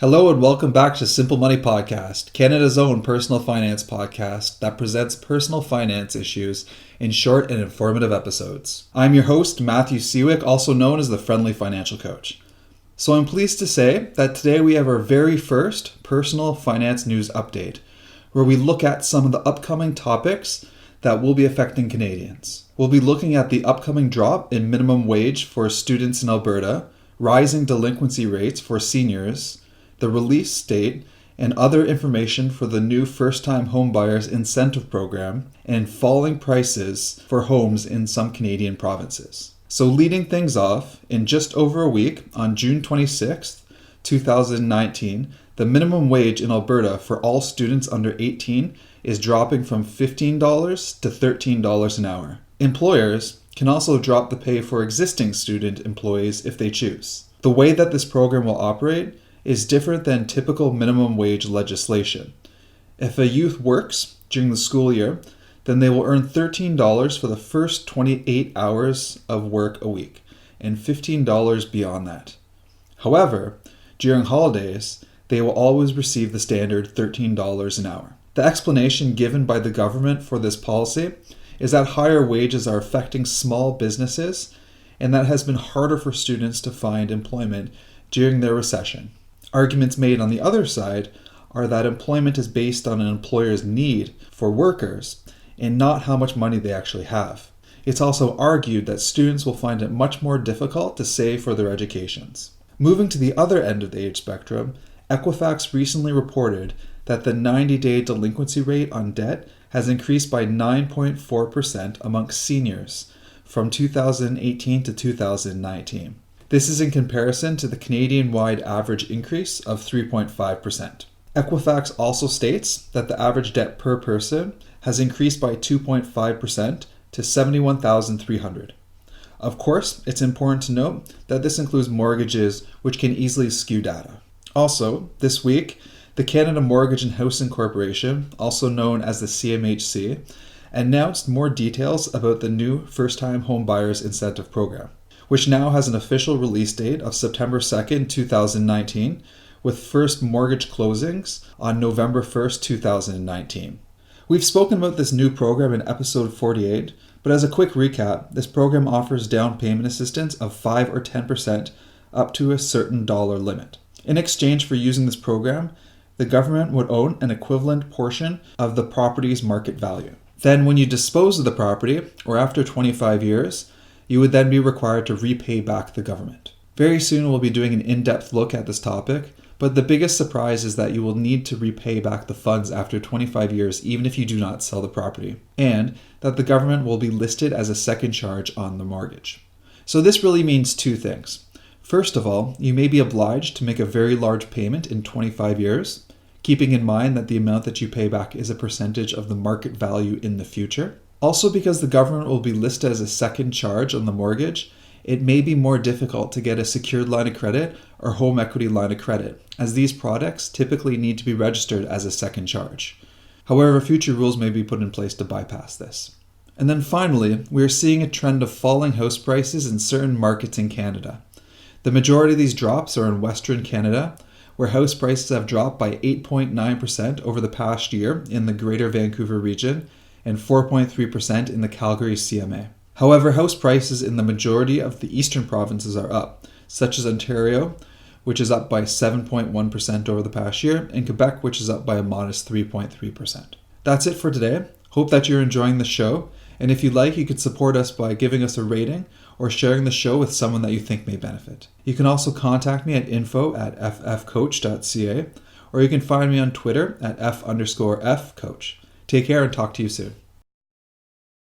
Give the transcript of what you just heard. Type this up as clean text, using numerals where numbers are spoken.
Hello and welcome back to Simple Money Podcast, Canada's own personal finance podcast that presents personal finance issues in short and informative episodes. I'm your host, Matthew Sewick, also known as the Friendly Financial Coach. So I'm pleased to say that today we have our very first personal finance news update, where we look at some of the upcoming topics that will be affecting Canadians. We'll be looking at the upcoming drop in minimum wage for students in Alberta, rising delinquency rates for seniors, the release date, and other information for the new first-time homebuyers incentive program, and falling prices for homes in some Canadian provinces. So leading things off, in just over a week, on June 26th, 2019, the minimum wage in Alberta for all students under 18 is dropping from $15 to $13 an hour. Employers can also drop the pay for existing student employees if they choose. The way that this program will operate is different than typical minimum wage legislation. If a youth works during the school year, then they will earn $13 for the first 28 hours of work a week, and $15 beyond that. However, during holidays, they will always receive the standard $13 an hour. The explanation given by the government for this policy is that higher wages are affecting small businesses, and that it has been harder for students to find employment during their recession. Arguments made on the other side are that employment is based on an employer's need for workers and not how much money they actually have. It's also argued that students will find it much more difficult to save for their educations. Moving to the other end of the age spectrum, Equifax recently reported that the 90-day delinquency rate on debt has increased by 9.4% amongst seniors from 2018 to 2019. This is in comparison to the Canadian-wide average increase of 3.5%. Equifax also states that the average debt per person has increased by 2.5% to $71,300. Of course, it's important to note that this includes mortgages, which can easily skew data. Also, this week, the Canada Mortgage and Housing Corporation, also known as the CMHC, announced more details about the new first-time homebuyers incentive program, which now has an official release date of September 2nd, 2019, with first mortgage closings on November 1st, 2019. We've spoken about this new program in episode 48, but as a quick recap, this program offers down payment assistance of 5 or 10% up to a certain dollar limit. In exchange for using this program, the government would own an equivalent portion of the property's market value. Then when you dispose of the property, or after 25 years, you would then be required to repay back the government. Very soon we'll be doing an in-depth look at this topic, but the biggest surprise is that you will need to repay back the funds after 25 years even if you do not sell the property, and that the government will be listed as a second charge on the mortgage. So this really means two things. First of all, you may be obliged to make a very large payment in 25 years, keeping in mind that the amount that you pay back is a percentage of the market value in the future. Also, because the government will be listed as a second charge on the mortgage, it may be more difficult to get a secured line of credit or home equity line of credit, as these products typically need to be registered as a second charge. However, future rules may be put in place to bypass this. And then finally, we are seeing a trend of falling house prices in certain markets in Canada. The majority of these drops are in Western Canada, where house prices have dropped by 8.9% over the past year in the Greater Vancouver region, and 4.3% in the Calgary CMA. However, house prices in the majority of the eastern provinces are up, such as Ontario, which is up by 7.1% over the past year, and Quebec, which is up by a modest 3.3%. That's it for today. Hope that you're enjoying the show, and if you'd like, you could support us by giving us a rating or sharing the show with someone that you think may benefit. You can also contact me at info@ffcoach.ca, or you can find me on Twitter at @F_F coach. Take care and talk to you soon.